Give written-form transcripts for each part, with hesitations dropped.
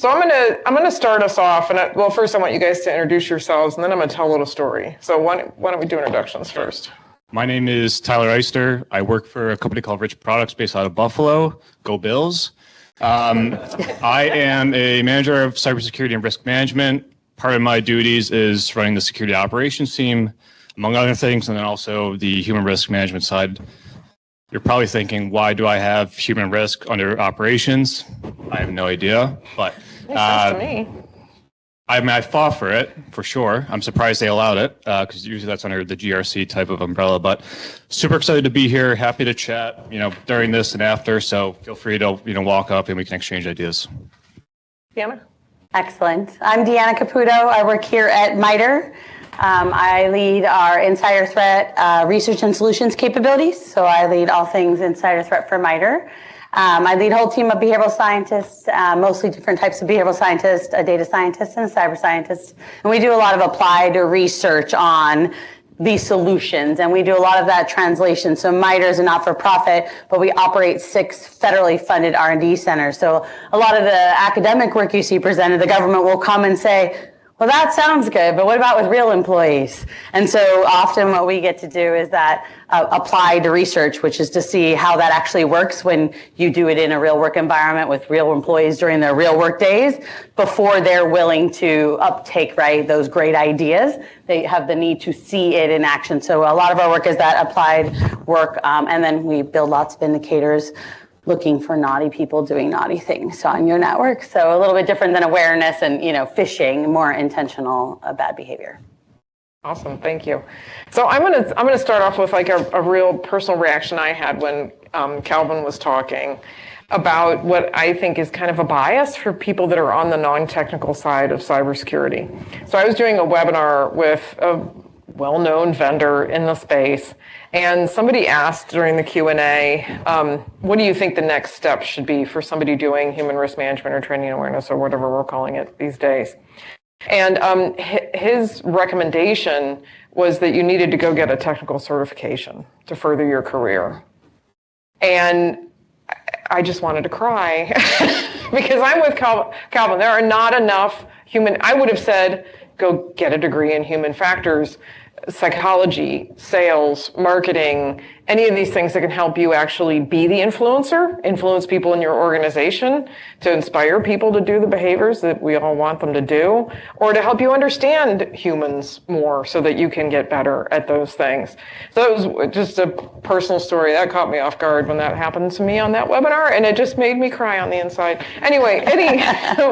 So I'm gonna start us off, and well, first I want you guys to introduce yourselves, and then I'm gonna tell a little story. So why don't we do introductions first? My name is Tyler Eister. I work for a company called Rich Products based out of Buffalo. Go Bills. I am a manager of cybersecurity and risk management. Part of my duties is running the security operations team, among other things, and then also the human risk management side. You're probably thinking, why do I have human risk under operations? I have no idea, but makes sense to me. I fought for it, for sure. I'm surprised they allowed it, because usually that's under the GRC type of umbrella, but super excited to be here, happy to chat, during this and after, so feel free to, walk up and we can exchange ideas. Deanna? Excellent. I'm Deanna Caputo. I work here at MITRE. I lead our insider threat research and solutions capabilities, so I lead all things insider threat for MITRE. I lead a whole team of behavioral scientists, mostly different types of behavioral scientists, a data scientist and a cyber scientist. And we do a lot of applied research on these solutions, and we do a lot of that translation. So MITRE is a not-for-profit, but we operate 6 federally funded R&D centers. So a lot of the academic work you see presented, the government will come and say, well, that sounds good, but what about with real employees? And so often what we get to do is that applied research, which is to see how that actually works when you do it in a real work environment with real employees during their real work days, before they're willing to uptake, right, those great ideas. They have the need to see it in action. So a lot of our work is that applied work, and then we build lots of indicators looking for naughty people doing naughty things on your network. So a little bit different than awareness and, phishing, more intentional bad behavior. Awesome, thank you. So I'm gonna start off with like a real personal reaction I had when Calvin was talking about what I think is kind of a bias for people that are on the non-technical side of cybersecurity. So I was doing a webinar with a well-known vendor in the space, and somebody asked during the Q&A, what do you think the next step should be for somebody doing human risk management or training awareness or whatever we're calling it these days? And his recommendation was that you needed to go get a technical certification to further your career. And I just wanted to cry because I'm with Calvin. There are not enough I would have said, go get a degree in human factors, psychology, sales, marketing, any of these things that can help you actually be the influencer, influence people in your organization, to inspire people to do the behaviors that we all want them to do, or to help you understand humans more so that you can get better at those things. So it was just a personal story. That caught me off guard when that happened to me on that webinar, and it just made me cry on the inside. Anyway, Eddie,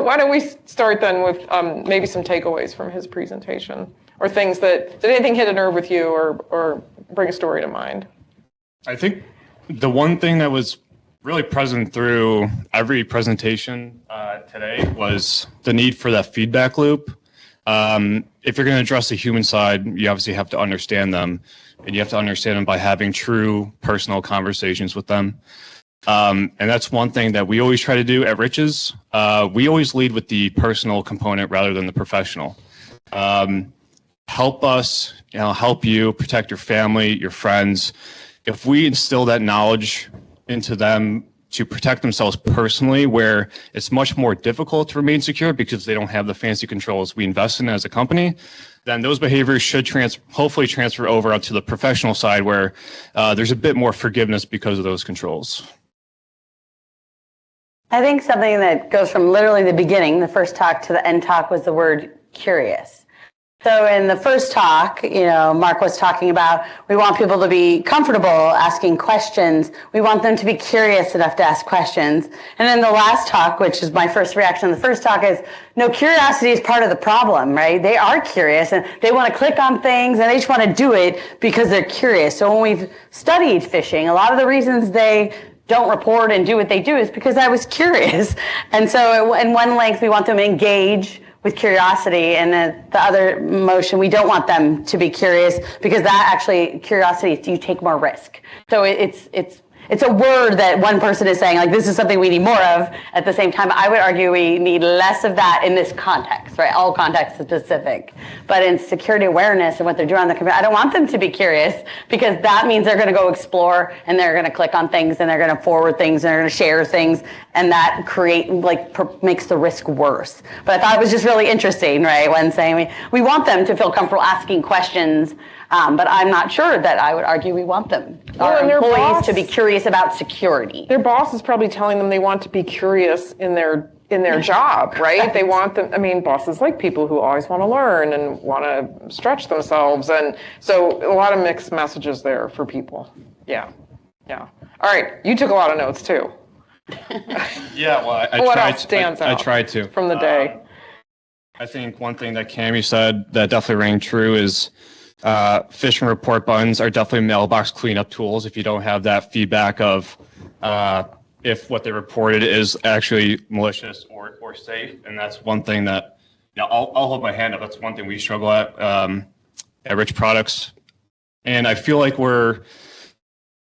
why don't we start then with maybe some takeaways from his presentation, or things did anything hit a nerve with you or bring a story to mind? I think the one thing that was really present through every presentation today was the need for that feedback loop. If you're going to address the human side, you obviously have to understand them, and you have to understand them by having true personal conversations with them. And that's one thing that we always try to do at Riches. We always lead with the personal component rather than the professional. Help us, help you protect your family, your friends. If we instill that knowledge into them to protect themselves personally, where it's much more difficult to remain secure because they don't have the fancy controls we invest in as a company, then those behaviors should hopefully transfer over onto the professional side, where there's a bit more forgiveness because of those controls. I think something that goes from literally the beginning, the first talk, to the end talk was the word curious. So in the first talk, Mark was talking about, we want people to be comfortable asking questions. We want them to be curious enough to ask questions. And then the last talk, which is my first reaction, the first talk is, no, curiosity is part of the problem, right? They are curious and they want to click on things and they just want to do it because they're curious. So when we've studied phishing, a lot of the reasons they don't report and do what they do is because I was curious. And so in one length, we want them to engage with curiosity, and the other motion, we don't want them to be curious, because that actually, curiosity, you take more risk. So it's it's a word that one person is saying, like, this is something we need more of. At the same time, I would argue we need less of that in this context, right? All context specific. But in security awareness and what they're doing on the computer, I don't want them to be curious, because that means they're going to go explore and they're going to click on things and they're going to forward things and they're going to share things, and that makes the risk worse. But I thought it was just really interesting, right, when saying we want them to feel comfortable asking questions. But I'm not sure that I would argue we want them, our employees, to be curious about security. Their boss is probably telling them they want to be curious in their job, right? They want them. I mean, bosses like people who always want to learn and want to stretch themselves, and so a lot of mixed messages there for people. Yeah. All right, you took a lot of notes too. Yeah, well, I tried to from the day. I think one thing that Cammie said that definitely rang true is phishing report buttons are definitely mailbox cleanup tools if you don't have that feedback of if what they reported is actually malicious or safe. And that's one thing that, I'll hold my hand up. That's one thing we struggle at Rich Products. And I feel like we're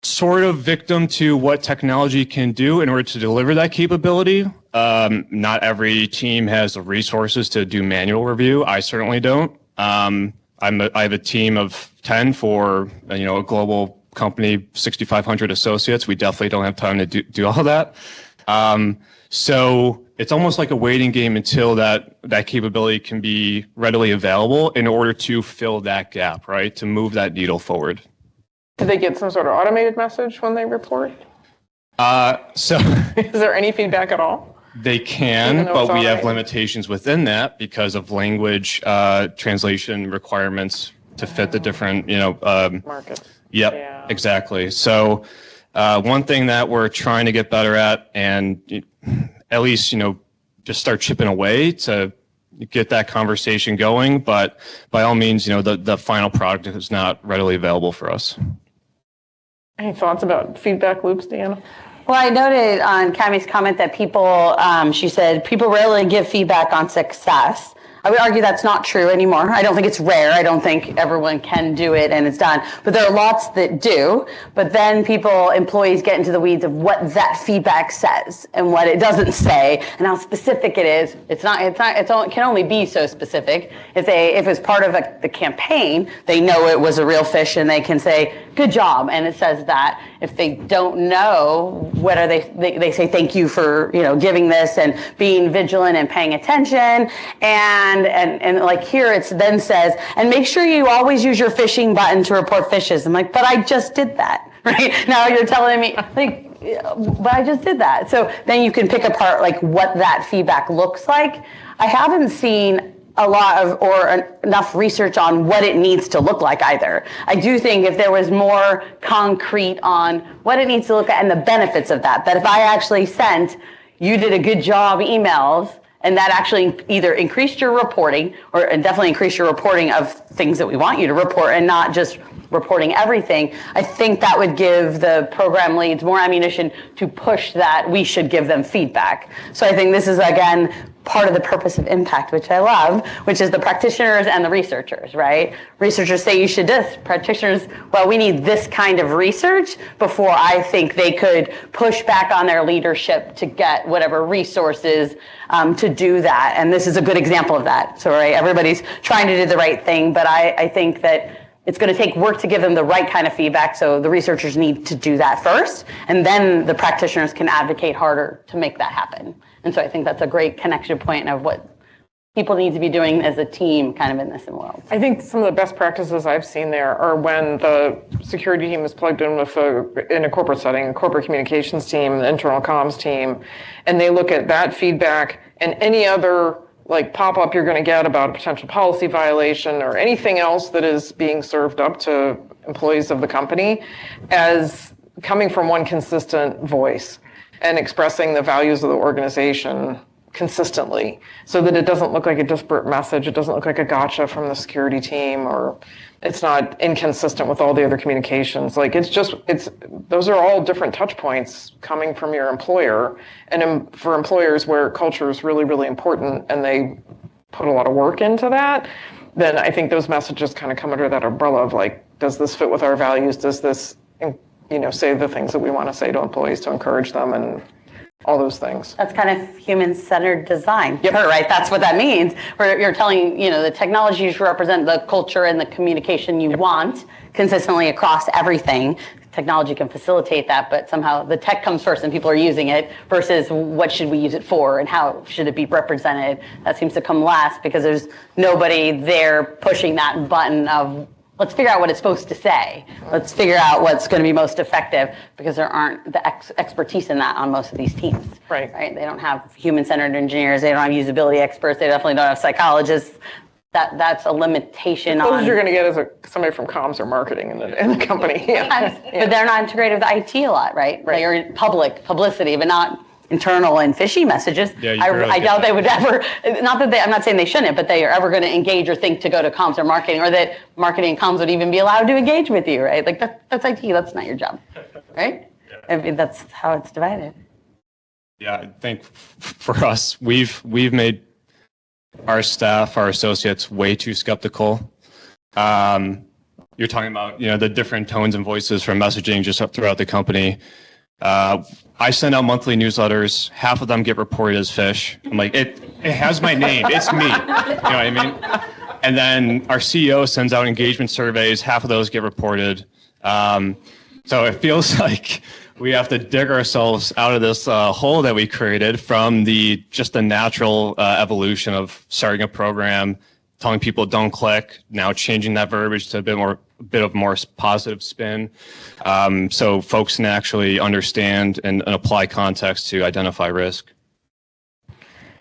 sort of victim to what technology can do in order to deliver that capability. Not every team has the resources to do manual review. I certainly don't. I have a team of 10 for a global company, 6,500 associates. We definitely don't have time to do all that. So it's almost like a waiting game until that capability can be readily available in order to fill that gap, right? To move that needle forward. Do they get some sort of automated message when they report? So is there any feedback at all? They can, but we have limitations within that because of language translation requirements to fit the different, markets. Yep, yeah. Exactly. So one thing that we're trying to get better at, and at least, just start chipping away to get that conversation going. But by all means, the final product is not readily available for us. Any thoughts about feedback loops, Deanna? Well, I noted on Cammie's comment that she said, people rarely give feedback on success. I would argue that's not true anymore. I don't think it's rare. I don't think everyone can do it and it's done. But there are lots that do. But then employees get into the weeds of what that feedback says and what it doesn't say and how specific it is. It can only be so specific. If it's part of the campaign, they know it was a real phish and they can say, good job, and it says that. If they don't know, what are they say thank you for giving this and being vigilant and paying attention, and like here it then says, and make sure you always use your phishing button to report phishes. I'm like, but I just did that, right? Now you're telling me but I just did that. So then you can pick apart like what that feedback looks like. I haven't seen a lot of or enough research on what it needs to look like either. I do think if there was more concrete on what it needs to look at and the benefits of that if I actually sent, you did a good job emails, and that actually either increased your reporting and definitely increased your reporting of things that we want you to report and not just reporting everything, I think that would give the program leads more ammunition to push that we should give them feedback. So I think this is, again, part of the purpose of impact, which I love, which is the practitioners and the researchers, right? Researchers say you should this. Practitioners, well, we need this kind of research before I think they could push back on their leadership to get whatever resources to do that. And this is a good example of that. So, right, everybody's trying to do the right thing, but I think that it's going to take work to give them the right kind of feedback, so the researchers need to do that first, and then the practitioners can advocate harder to make that happen. And so I think that's a great connection point of what people need to be doing as a team kind of in this world. I think some of the best practices I've seen there are when the security team is plugged in with in a corporate setting, a corporate communications team, the internal comms team, and they look at that feedback and any other pop-up you're going to get about a potential policy violation or anything else that is being served up to employees of the company as coming from one consistent voice and expressing the values of the organization consistently so that it doesn't look like a disparate message, it doesn't look like a gotcha from the security team, or it's not inconsistent with all the other communications. Those are all different touch points coming from your employer. And for employers where culture is really, really important and they put a lot of work into that, then I think those messages kind of come under that umbrella of does this fit with our values? Does this say the things that we want to say to employees to encourage them and all those things. That's kind of human-centered design, Yep. right? That's what that means. Where you're telling, the technology should represent the culture and the communication you want consistently across everything. Technology can facilitate that, but somehow the tech comes first and people are using it versus what should we use it for and how should it be represented. That seems to come last because there's nobody there pushing that button of let's figure out what it's supposed to say. Let's figure out what's going to be most effective because there aren't the expertise in that on most of these teams. Right. They don't have human-centered engineers. They don't have usability experts. They definitely don't have psychologists. That's a limitation Those on. you're going to get as somebody from comms or marketing in the company. Yeah. But they're not integrated with IT a lot, right? They're publicity, but not internal and fishy messages. Yeah, I doubt they would ever, not that I'm not saying they shouldn't, but they are ever going to engage or think to go to comms or marketing, or that marketing and comms would even be allowed to engage with you, right? Like that's IT, that's not your job, right? I mean, that's how it's divided. Yeah, I think for us, we've made our staff, our associates, way too skeptical. You're talking about the different tones and voices from messaging just up throughout the company. I send out monthly newsletters. Half of them get reported as fish. I'm like, it has my name. It's me. You know what I mean? And then our CEO sends out engagement surveys. Half of those get reported. So it feels like we have to dig ourselves out of this hole that we created from just the natural evolution of starting a program, telling people don't click, now changing that verbiage to a bit of more positive spin, so folks can actually understand and apply context to identify risk.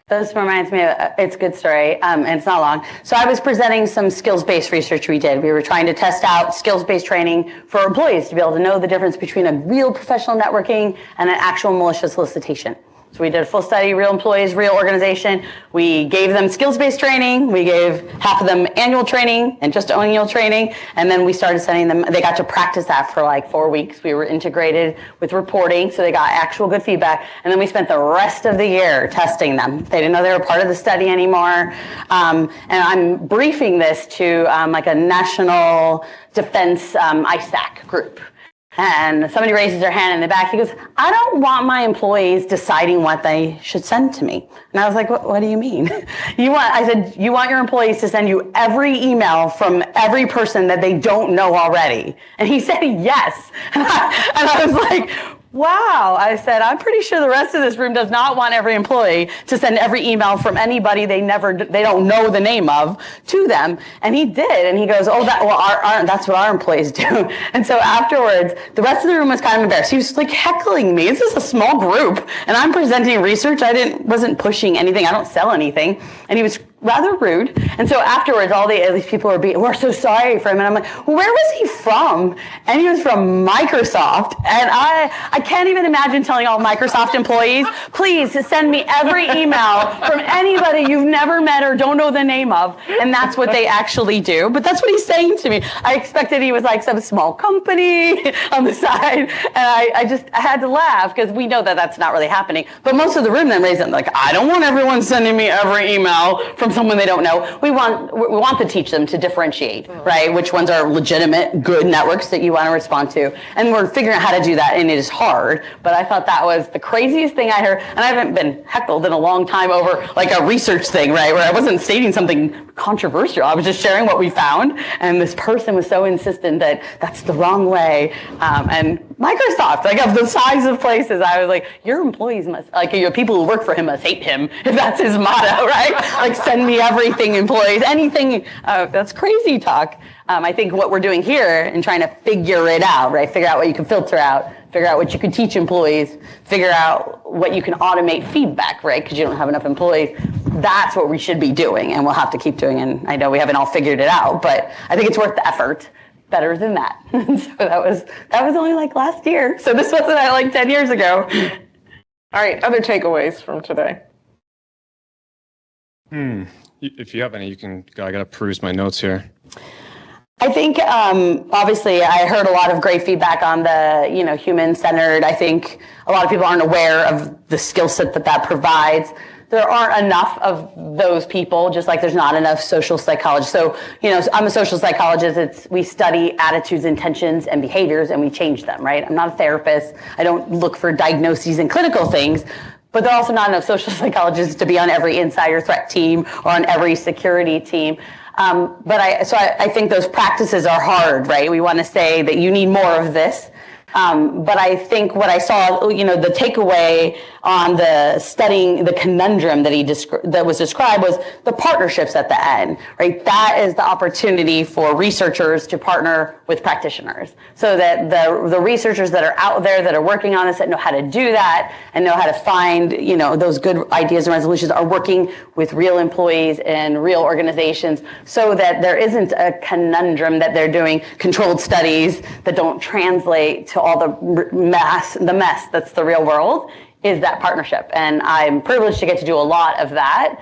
This reminds me of, it's a good story, and it's not long. So I was presenting some skills-based research we did. We were trying to test out skills-based training for employees to be able to know the difference between a real professional networking and an actual malicious solicitation. So we did a full study, real employees, real organization. We gave them skills-based training. We gave half of them annual training and just annual training. And then we started sending them, they got to practice that for like 4 weeks. We were integrated with reporting, so they got actual good feedback. And then we spent the rest of the year testing them. They didn't know they were part of the study anymore. And I'm briefing this to like a national defense ISAC group. And somebody raises their hand in the back. He goes, I don't want my employees deciding what they should send to me. And I was like, what do you mean? I said, you want your employees to send you every email from every person that they don't know already? And he said, yes. And I was like, wow. I said, I'm pretty sure the rest of this room does not want every employee to send every email from anybody they don't know the name of to them. And he did. And he goes, oh, that's what our employees do. And so afterwards, the rest of the room was kind of embarrassed. He was like heckling me. This is a small group, and I'm presenting research. Wasn't pushing anything. I don't sell anything. And he was rather rude. And so afterwards, all these people we're so sorry for him. And I'm like, well, where was he from? And he was from Microsoft. And I can't even imagine telling all Microsoft employees, please send me every email from anybody you've never met or don't know the name of. And that's what they actually do. But that's what he's saying to me. I expected he was like some small company on the side. And I had to laugh because we know that that's not really happening. But most of the room then raised them like, I don't want everyone sending me every email from someone they don't know. We want to teach them to differentiate, right? Which ones are legitimate, good networks that you want to respond to. And we're figuring out how to do that, and it is hard. But I thought that was the craziest thing I heard. And I haven't been heckled in a long time over like a research thing, right? Where I wasn't stating something controversial. I was just sharing what we found. And this person was so insistent that that's the wrong way. And Microsoft, like of the size of places, I was like, your employees must, like your people who work for him must hate him if that's his motto, right? Like send me everything, employees, anything. That's crazy talk. I think what we're doing here and trying to figure it out, right? Figure out what you can filter out, figure out what you can teach employees, figure out what you can automate feedback, right? Because you don't have enough employees. That's what we should be doing, and we'll have to keep doing. And I know we haven't all figured it out, but I think it's worth the effort. Better than that. So that was only like last year. So this wasn't like 10 years ago. All right, other takeaways from today. If you have any, you can go. I got to peruse my notes here. I think, obviously, I heard a lot of great feedback on the, human-centered. I think a lot of people aren't aware of the skill set that provides. there aren't enough of those people, just like there's not enough social psychologists. So, I'm a social psychologist. We study attitudes, intentions, and behaviors, and we change them, right? I'm not a therapist. I don't look for diagnoses and clinical things, but there are also not enough social psychologists to be on every insider threat team or on every security team. But I think those practices are hard, right? We want to say that you need more of this. But I think what I saw, the takeaway on the studying the conundrum that was described was the partnerships at the end, right? That is the opportunity for researchers to partner with practitioners, so that the researchers that are out there that are working on this, that know how to do that and know how to find, those good ideas and resolutions, are working with real employees and real organizations, so that there isn't a conundrum that they're doing controlled studies that don't translate to all the mess that's the real world, is that partnership. And I'm privileged to get to do a lot of that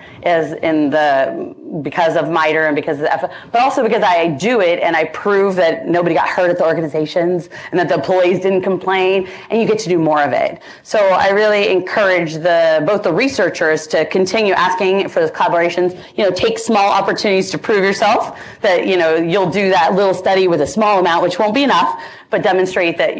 because of MITRE and because of the but also because I do it and I prove that nobody got hurt at the organizations and that the employees didn't complain, and you get to do more of it. So I really encourage both the researchers to continue asking for those collaborations, take small opportunities to prove yourself that, you'll do that little study with a small amount, which won't be enough, but demonstrate that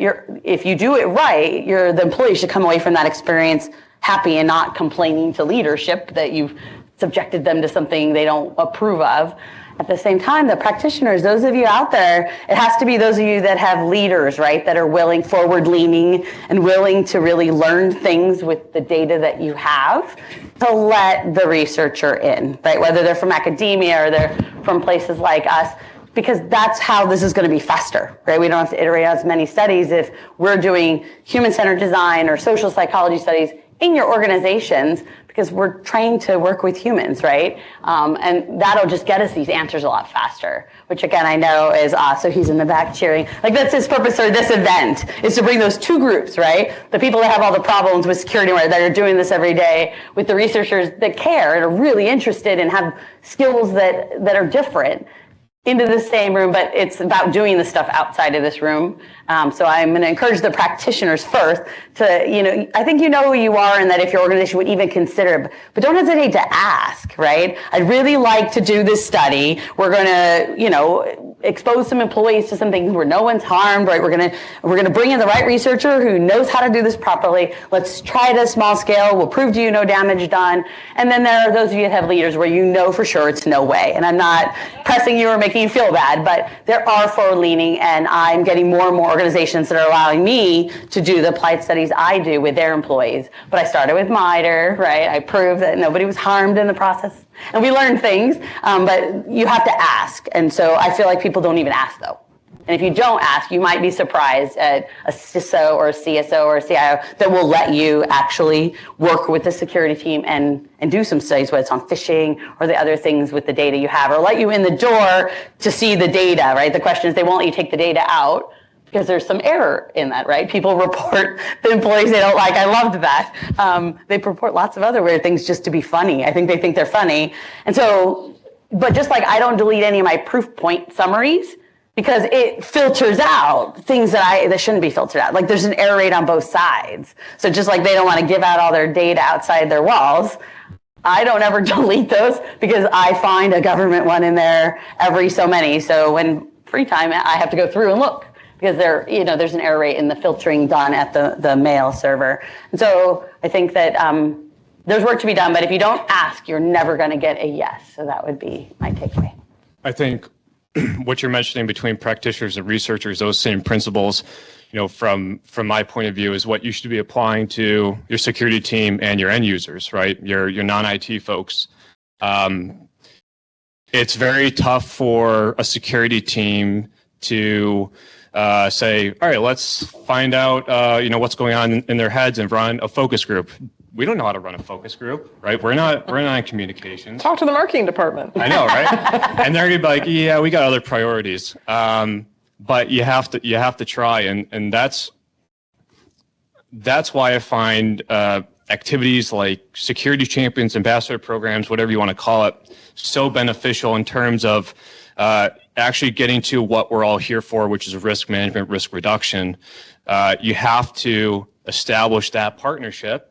if you do it right, the employee should come away from that experience happy and not complaining to leadership that you've subjected them to something they don't approve of. At the same time, the practitioners, those of you out there, it has to be those of you that have leaders, right, that are willing, forward-leaning, and willing to really learn things with the data that you have, to let the researcher in, right, whether they're from academia or they're from places like us, because that's how this is going to be faster, right? We don't have to iterate on as many studies if we're doing human-centered design or social psychology studies in your organizations, because we're trained to work with humans, right? And that'll just get us these answers a lot faster, which again, I know is, so he's in the back cheering. Like, that's his purpose for this event, is to bring those two groups, right? The people that have all the problems with security, that are doing this every day, with the researchers that care and are really interested and have skills that are different, into the same room, but it's about doing the stuff outside of this room. So I'm going to encourage the practitioners first to, I think you know who you are, and that if your organization would even consider it, but don't hesitate to ask, right? I'd really like to do this study. We're going to, expose some employees to some things where no one's harmed, right? We're going to bring in the right researcher who knows how to do this properly. Let's try it at a small scale. We'll prove to you no damage done. And then there are those of you that have leaders where you know for sure it's no way. And I'm not pressing you or making you feel bad, but there are forward-leaning, and I'm getting more and more organizations that are allowing me to do the applied studies I do with their employees. But I started with MITRE, right? I proved that nobody was harmed in the process. And we learn things, but you have to ask. And so I feel like people don't even ask, though. And if you don't ask, you might be surprised at a CISO or a CSO or a CIO that will let you actually work with the security team and do some studies, whether it's on phishing or the other things with the data you have, or let you in the door to see the data, right? The question is, they won't let you take the data out because there's some error in that, right? People report the employees they don't like. I loved that. They report lots of other weird things just to be funny. I think they think they're funny. And so, but just like I don't delete any of my proof point summaries, because it filters out things that shouldn't be filtered out. Like, there's an error rate on both sides. So just like they don't want to give out all their data outside their walls, I don't ever delete those, because I find a government one in there every so many. So when free time, I have to go through and look, because there's an error rate in the filtering done at the mail server. And so I think that there's work to be done, but if you don't ask, you're never going to get a yes. So that would be my takeaway. I think what you're mentioning between practitioners and researchers, those same principles, from my point of view, is what you should be applying to your security team and your end users, right? Your non-IT folks. It's very tough for a security team to say, all right, let's find out, what's going on in their heads and run a focus group. We don't know how to run a focus group, right? We're not in communications. Talk to the marketing department. I know, right? And they're gonna be like, yeah, we got other priorities. But you have to try, and that's why I find activities like security champions, ambassador programs, whatever you want to call it, so beneficial in terms of actually getting to what we're all here for, which is risk management, risk reduction. You have to establish that partnership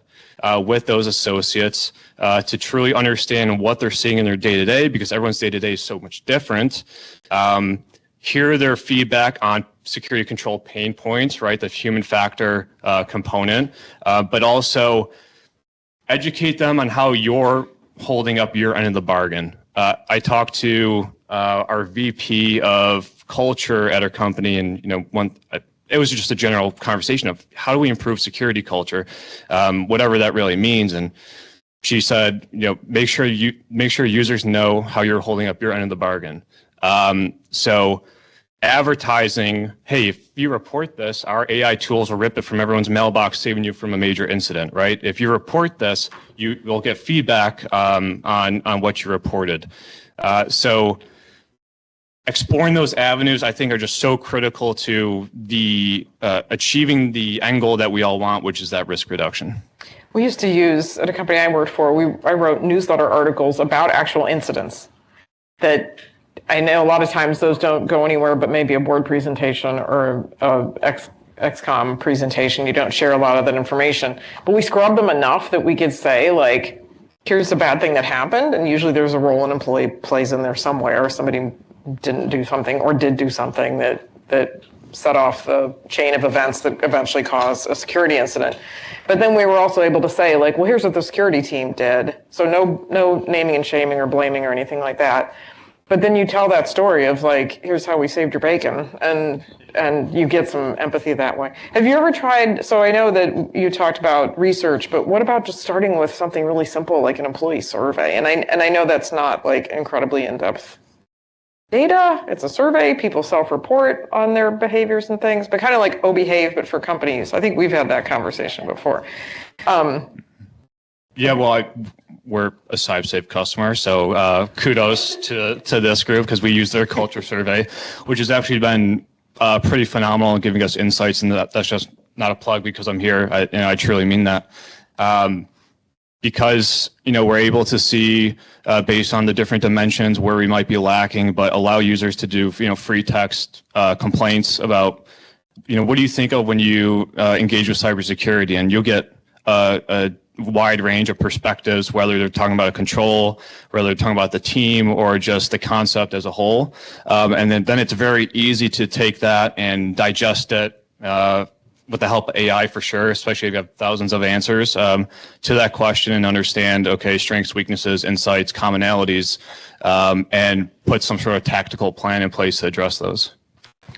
with those associates to truly understand what they're seeing in their day-to-day, because everyone's day-to-day is so much different. Hear their feedback on security control pain points, right, the human factor component, but also educate them on how you're holding up your end of the bargain. I talked to our VP of culture at our company, and it was just a general conversation of how do we improve security culture, whatever that really means. And she said, make sure users know how you're holding up your end of the bargain. So advertising, hey, if you report this, our AI tools will rip it from everyone's mailbox, saving you from a major incident, right? If you report this, you will get feedback on what you reported. So exploring those avenues, I think, are just so critical to the achieving the end goal that we all want, which is that risk reduction. We used to use, at a company I worked for, I wrote newsletter articles about actual incidents that I know a lot of times those don't go anywhere, but maybe a board presentation or a XCOM presentation, you don't share a lot of that information. But we scrub them enough that we could say, like, here's a bad thing that happened, and usually there's a role an employee plays in there somewhere. Somebody didn't do something or did do something that set off the chain of events that eventually caused a security incident. But then we were also able to say, like, well, here's what the security team did. So no naming and shaming or blaming or anything like that. But then you tell that story of, like, here's how we saved your bacon, and you get some empathy that way. Have you ever tried, so I know that you talked about research, but what about just starting with something really simple like an employee survey? And I know that's not, like, incredibly in-depth data. It's a survey. People self-report on their behaviors and things, but kind of like OBehave, but for companies. I think we've had that conversation before. Yeah, well, we're a CyberSafe customer, so kudos to this group, because we use their culture survey, which has actually been pretty phenomenal in giving us insights, and that's just not a plug because I'm here. I truly mean that. Because we're able to see based on the different dimensions where we might be lacking, but allow users to do free text complaints about what do you think of when you engage with cybersecurity, and you'll get a wide range of perspectives, whether they're talking about a control, whether they're talking about the team, or just the concept as a whole. And then it's very easy to take that and digest it with the help of AI for sure, especially if you have thousands of answers to that question, and understand, okay, strengths, weaknesses, insights, commonalities, and put some sort of tactical plan in place to address those.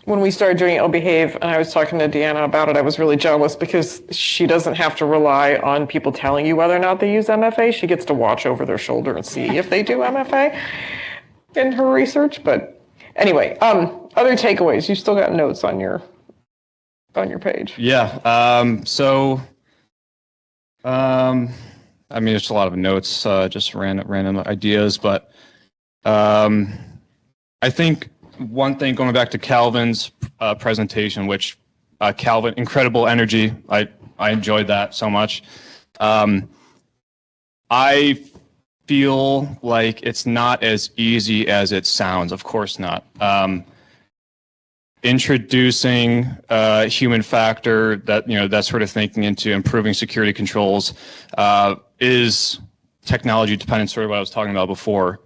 When we started doing OBehave, and I was talking to Deanna about it, I was really jealous because she doesn't have to rely on people telling you whether or not they use MFA. She gets to watch over their shoulder and see if they do MFA in her research. But anyway, other takeaways. You still got notes on your page. Yeah. I mean, there's a lot of notes, just random ideas, but I think one thing, going back to Calvin's presentation, which Calvin, incredible energy. I enjoyed that so much. I feel like it's not as easy as it sounds. Of course not. Introducing human factor, that sort of thinking into improving security controls is technology dependent, sort of what I was talking about before.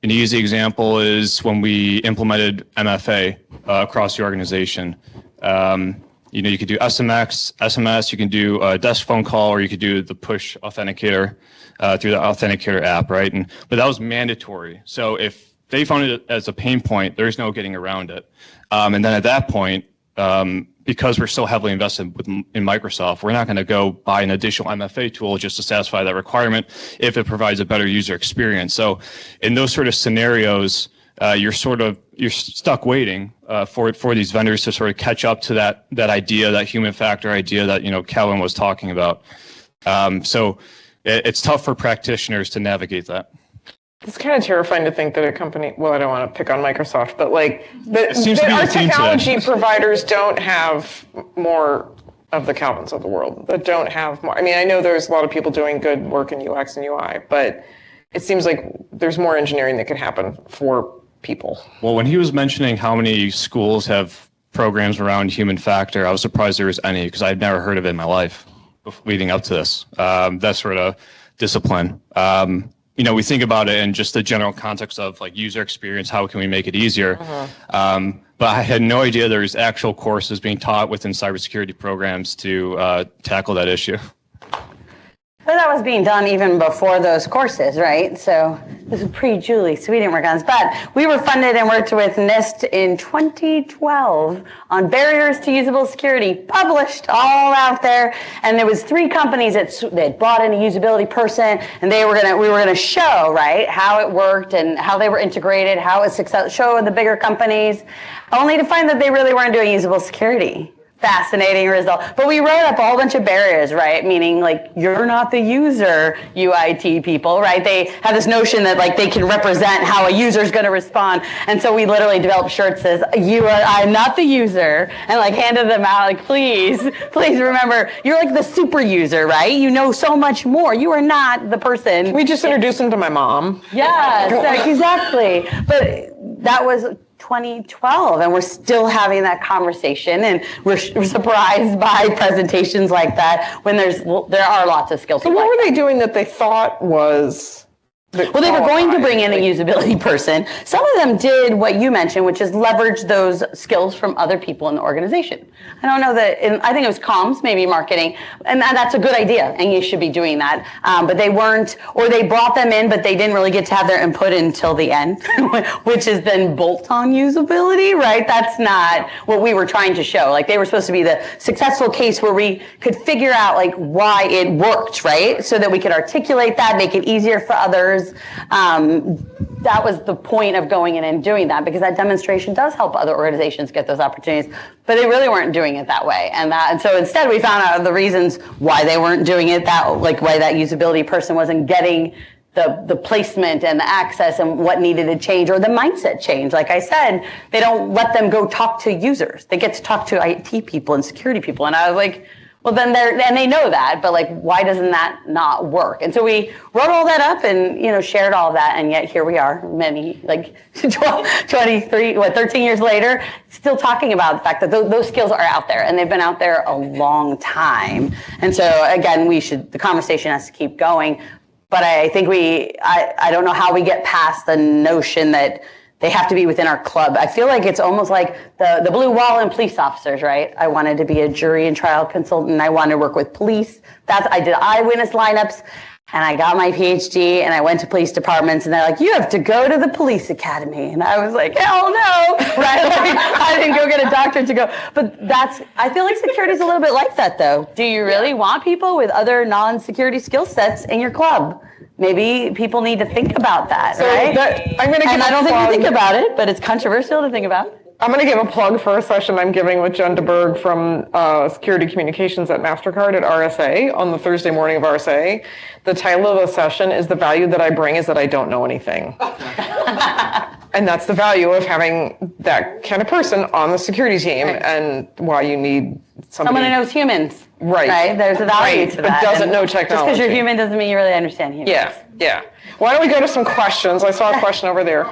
An easy example is when we implemented MFA across the organization. You could do SMS, you can do a desk phone call, or you could do the push authenticator through the authenticator app, right? But that was mandatory. So if they found it as a pain point, there's no getting around it. And then at that point, because we're so heavily invested in Microsoft, we're not going to go buy an additional MFA tool just to satisfy that requirement if it provides a better user experience. So in those sort of scenarios, you're stuck waiting for these vendors to sort of catch up to that idea, that human factor idea that Calvin was talking about. So it's tough for practitioners to navigate that. It's kind of terrifying to think that a company, well, I don't want to pick on Microsoft, but like that our technology providers don't have more of the Calvins of the world, that don't have more. I mean, I know there's a lot of people doing good work in UX and UI, but it seems like there's more engineering that could happen for people. Well, when he was mentioning how many schools have programs around human factor. I was surprised there was any because I'd never heard of it in my life leading up to this. That sort of discipline. We think about it in just the general context of like user experience. How can we make it easier? But I had no idea there's actual courses being taught within cybersecurity programs to tackle that issue. But that was being done even before those courses, right? So this was pre-Julie, so we didn't work on this. But we were funded and worked with NIST in 2012 on barriers to usable security, published all out there. And there was 3 companies that brought in a usability person, and we were gonna show, right, how it worked and how they were integrated, how it was successful, show the bigger companies, only to find that they really weren't doing usable security. Fascinating result. But we wrote up a whole bunch of barriers, right? Meaning like, you're not the user, UIT people, right? They have this notion that like they can represent how a user is going to respond. And so we literally developed shirts that says, I'm not the user, and like handed them out like, please remember, you're like the super user, right? You know so much more. You are not the person. We just introduced them to my mom. Yes, exactly. But that was 2012, and we're still having that conversation, and we're surprised by presentations like that when there are lots of skills. So what were they doing that they thought was... Well, they were going to bring in a usability person. Some of them did what you mentioned, which is leverage those skills from other people in the organization. I don't know that, I think it was comms, maybe marketing, and that's a good idea, and you should be doing that. But they weren't, or they brought them in, but they didn't really get to have their input until the end, which is then bolt-on usability, right? That's not what we were trying to show. Like, they were supposed to be the successful case where we could figure out like why it worked, right? So that we could articulate that, make it easier for others. That was the point of going in and doing that, because that demonstration does help other organizations get those opportunities, but they really weren't doing it that way. And so instead we found out the reasons why they weren't doing it like why that usability person wasn't getting the placement and the access and what needed to change, or the mindset change. Like I said, they don't let them go talk to users. They get to talk to IT people and security people. And I was like, well, then they know that, but like, why doesn't that not work? And so we wrote all that up and, shared all of that. And yet here we are, 13 years later, still talking about the fact that those skills are out there, and they've been out there a long time. And so again, the conversation has to keep going. But I think I don't know how we get past the notion that they have to be within our club. I feel like it's almost like the blue wall and police officers, right? I wanted to be a jury and trial consultant. I wanted to work with police. I did eyewitness lineups, and I got my PhD, and I went to police departments, and they're like, you have to go to the police academy. And I was like, hell no, right? Like, I didn't go get a doctorate to go. But I feel like security is a little bit like that, though. Do you really want people with other non-security skill sets in your club? Maybe people need to think about that, right? I don't think we think about it, but it's controversial to think about. I'm going to give a plug for a session I'm giving with Jen DeBerg from Security Communications at MasterCard at RSA on the Thursday morning of RSA. The title of the session is "The Value That I Bring Is That I Don't Know Anything." And that's the value of having that kind of person on the security team, and why you need somebody. Someone who knows humans. Right. There's a value to that. But doesn't know technology. Just because you're human doesn't mean you really understand humans. Yeah. Why don't we go to some questions? I saw a question over there.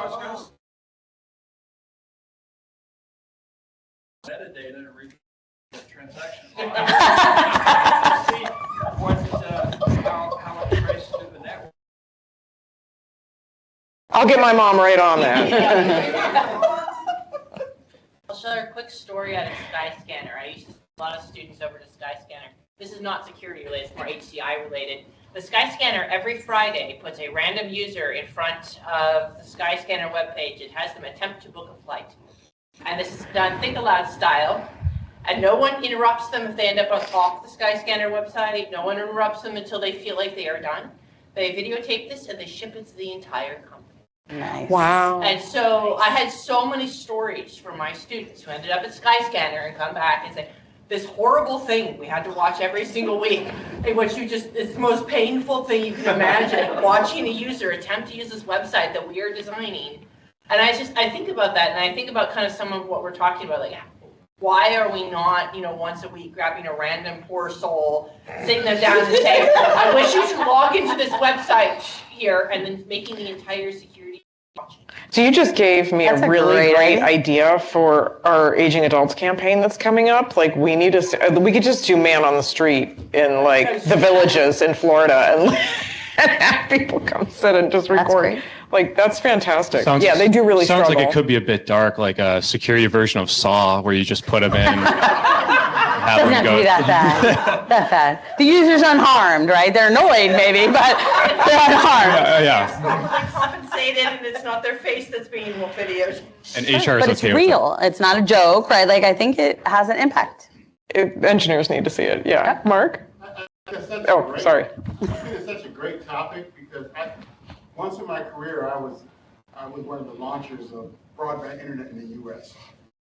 Metadata to read the transaction. How it traces through the network. I'll get my mom right on that. I'll show you a quick story out of Skyscanner. I used to send a lot of students over to Skyscanner. This is not security related, it's more HCI related. The Skyscanner every Friday puts a random user in front of the Skyscanner webpage. It has them attempt to book a flight. And this is done think aloud style. And no one interrupts them if they end up off the Skyscanner website. No one interrupts them until they feel like they are done. They videotape this and they ship it to the entire company. Nice. Wow. And so I had so many stories from my students who ended up at Skyscanner and come back and say, this horrible thing we had to watch every single week, in which it's the most painful thing you can imagine, watching a user attempt to use this website that we are designing. And I think about that, and I think about kind of some of what we're talking about, like, why are we not, once a week grabbing a random poor soul, sitting them down and saying, I wish you to log into this website here, and then making the entire security. So you just gave me That's a a really great great idea for our aging adults campaign that's coming up. Like we could just do man on the street in like the villages in Florida and, and have people come sit and just record. great. Like that's fantastic. Sounds- Yeah, they do really Sounds struggle. like it could be a bit dark, like a security version of Saw, where you just put them in. Doesn't have to be that bad. That bad. The user's unharmed, right? They're annoyed maybe, but they're unharmed. Yeah. They're compensated and it's not their face that's being videoed. And HR is But it's okay with real. It's not a joke, right? Like I think it has an impact. Engineers need to see it. Yeah, Mark. Oh, sorry. I think it's such a great topic because once in my career, I was one of the launchers of broadband internet in the U.S.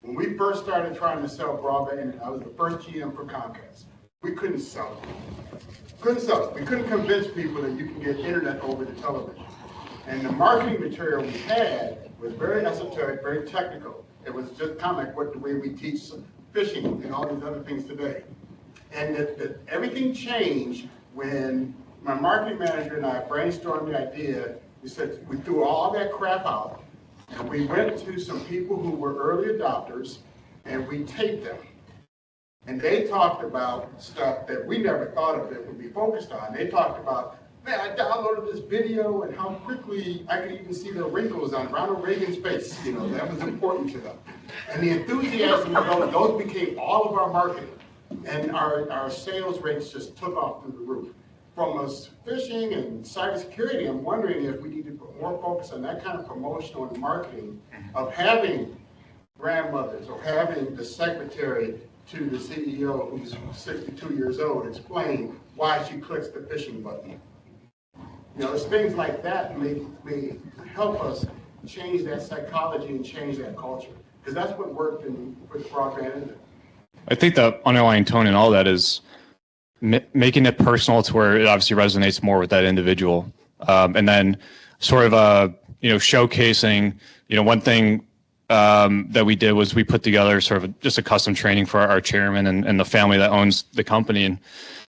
When we first started trying to sell broadband internet, I was the first GM for Comcast. We couldn't sell it. We couldn't convince people that you can get internet over the television. And the marketing material we had was very esoteric, very technical. It was just kind of like the way we teach fishing and all these other things today. And that everything changed when my marketing manager and I brainstormed the idea. We said, we threw all that crap out, and we went to some people who were early adopters, and we taped them. And they talked about stuff that we never thought of that would be focused on. They talked about, man, I downloaded this video and how quickly I could even see the wrinkles on Ronald Reagan's face. You know, that was important to them. And the enthusiasm of those became all of our marketing. And our sales rates just took off through the roof. From us phishing and cybersecurity, I'm wondering if we need to put more focus on that kind of promotional and marketing of having grandmothers or having the secretary to the CEO who's 62 years old explain why she clicks the phishing button. You know, it's things like that may help us change that psychology and change that culture. Because that's what worked with broadband internet. I think the underlying tone in all that is making it personal to where it obviously resonates more with that individual. And then sort of, showcasing, one thing that we did was we put together sort of just a custom training for our chairman and the family that owns the company. And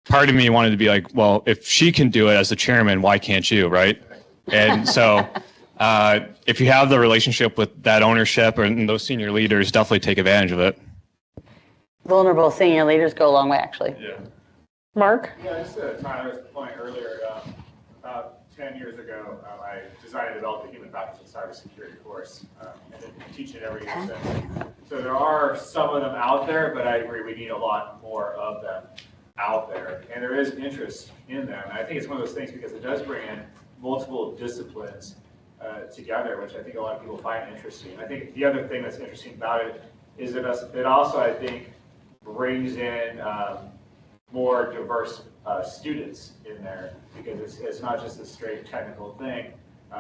part of me wanted to be like, well, if she can do it as the chairman, why can't you, right? And so if you have the relationship with that ownership and those senior leaders, definitely take advantage of it. Vulnerable senior leaders go a long way, actually. Yeah. Mark? Yeah, just to Tyler's point earlier, about 10 years ago, I designed and developed a human factors and cybersecurity course, and then teach it every year since. So there are some of them out there, but I agree we need a lot more of them out there, and there is interest in them. And I think it's one of those things because it does bring in multiple disciplines together, which I think a lot of people find interesting. I think the other thing that's interesting about it is that it also, I think, brings in more diverse students in there because it's not just a straight technical thing.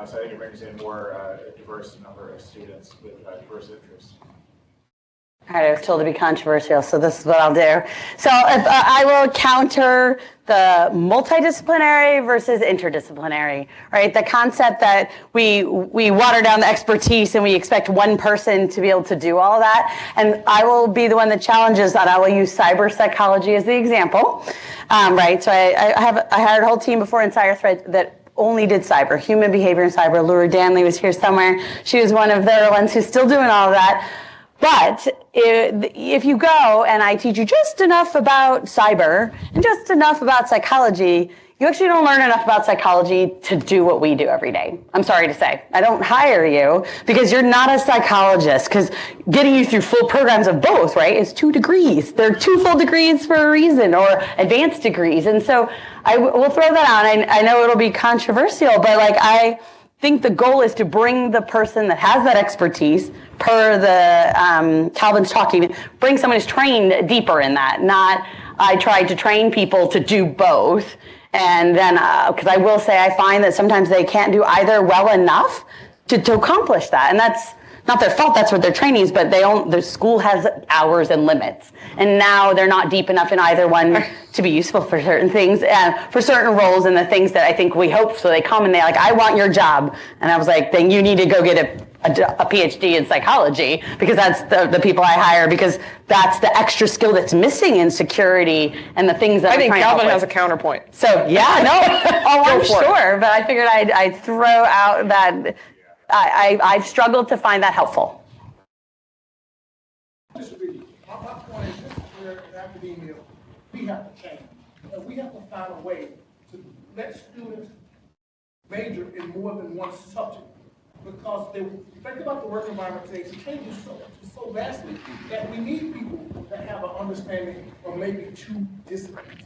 So I think it brings in more a diverse number of students with diverse interests. All right, I was told to be controversial, so this is what I'll do. So if, I will counter the multidisciplinary versus interdisciplinary, right? The concept that we water down the expertise and we expect one person to be able to do all of that. And I will be the one that challenges that. I will use cyber psychology as the example, right? So I hired a whole team before in CyberThreat that only did cyber, human behavior and cyber. Laura Danley was here somewhere. She was one of the ones who's still doing all of that. But if you go and I teach you just enough about cyber and just enough about psychology, you actually don't learn enough about psychology to do what we do every day. I'm sorry to say. I don't hire you because you're not a psychologist, because getting you through full programs of both, right, is 2 degrees. They're 2 full degrees for a reason, or advanced degrees. And so I will throw that out. I know it'll be controversial, but like I think the goal is to bring the person that has that expertise, per the Calvin's talking, bring someone who's trained deeper in that. Not I tried to train people to do both, and then because I will say I find that sometimes they can't do either well enough to accomplish that, and that's not their fault. That's what their training is, but the school has hours and limits, and now they're not deep enough in either one to be useful for certain things, for certain roles, and the things that I think we hope. So they come and they're like, I want your job, and I was like, then you need to go get a PhD in psychology, because that's the people I hire, because that's the extra skill that's missing in security and the things that I think Calvin has a counterpoint. So yeah, no, oh, I'm sure, but I figured I'd throw out that I've struggled to find that helpful. Disagree. My point is, this is where in academia we have to change. And we have to find a way to let students major in more than one subject. Because think about the work environment today, it's changing so vastly that we need people that have an understanding of maybe two disciplines.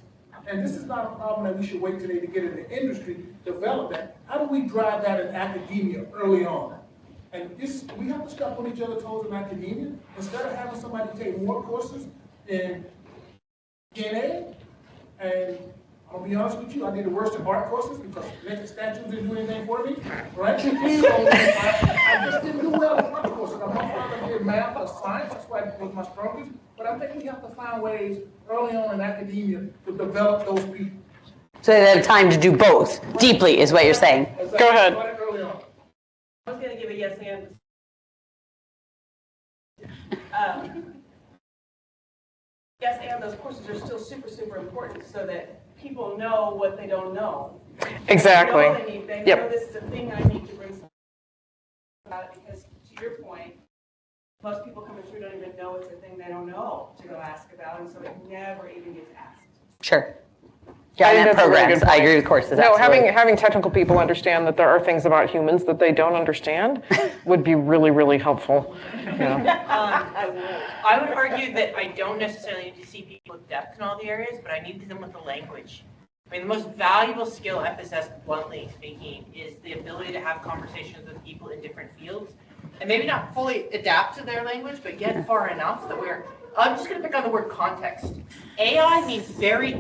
And this is not a problem that we should wait today to get in the industry, develop that. How do we drive that in academia early on? And we have to step on each other's toes in academia. Instead of having somebody take more courses in DNA, and I'll be honest with you, I did the worst in art courses because electric statues didn't do anything for me, right? So I just didn't do well in art courses. I'm not fond of math or science, that's why it was my strongest. But I think we have to find ways early on in academia to develop those people. So they have time to do both deeply, is what you're saying. Exactly. Go ahead. Early on. I was going to give a yes and. Yes and those courses are still super, super important so that people know what they don't know. Exactly. They know Yep. this is a thing I need to bring something about it because, to your point, most people coming through don't even know it's a thing they don't know to go ask about, and so it never even gets asked. Sure. I Yeah, think and that's a really programs. good I point. agree with courses. No, absolutely. having technical people understand that there are things about humans that they don't understand would be really, really helpful. Yeah. I would argue that I don't necessarily need to see people with depth in all the areas, but I need them with the language. I mean, the most valuable skill, FSS, bluntly speaking, is the ability to have conversations with people in different fields, and maybe not fully adapt to their language, but get far enough that I'm just going to pick on the word context. AI means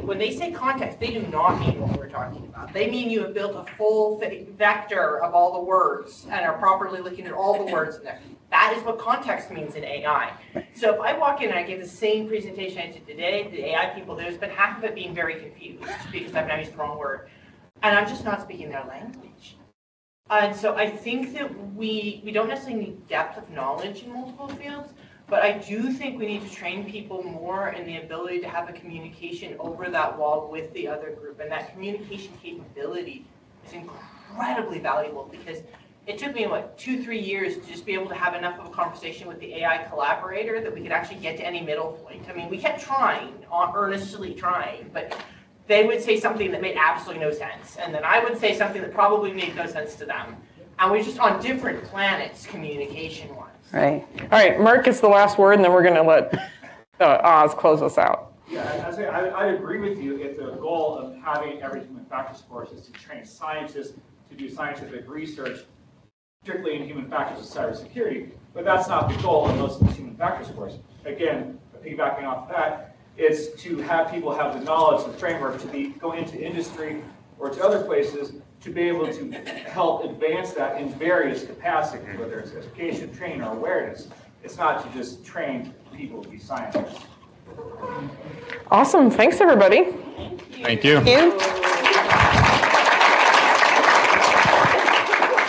when they say context, they do not mean what we're talking about. They mean you have built a full vector of all the words and are properly looking at all the words in there. That is what context means in AI. So if I walk in and I give the same presentation I did today, the AI people, there's been half of it being very confused because I've now used the wrong word. And I'm just not speaking their language. And so I think that we don't necessarily need depth of knowledge in multiple fields, but I do think we need to train people more in the ability to have a communication over that wall with the other group. And that communication capability is incredibly valuable because it took me, 2-3 years to just be able to have enough of a conversation with the AI collaborator that we could actually get to any middle point. I mean, we kept trying, earnestly trying, but they would say something that made absolutely no sense. And then I would say something that probably made no sense to them. And we're just on different planets communication-wise. Right. All right, Mark gets the last word, and then we're going to let Oz close us out. Yeah, I agree with you if the goal of having every human factors course is to train scientists to do scientific research, particularly in human factors of cybersecurity, but that's not the goal of most of the human factors course. Again, piggybacking off that, it's to have people have the knowledge, the framework to go into industry or to other places to be able to help advance that in various capacities, whether it's education, training, or awareness. It's not to just train people to be scientists. Awesome. Thanks, everybody. Thank you. Thank you.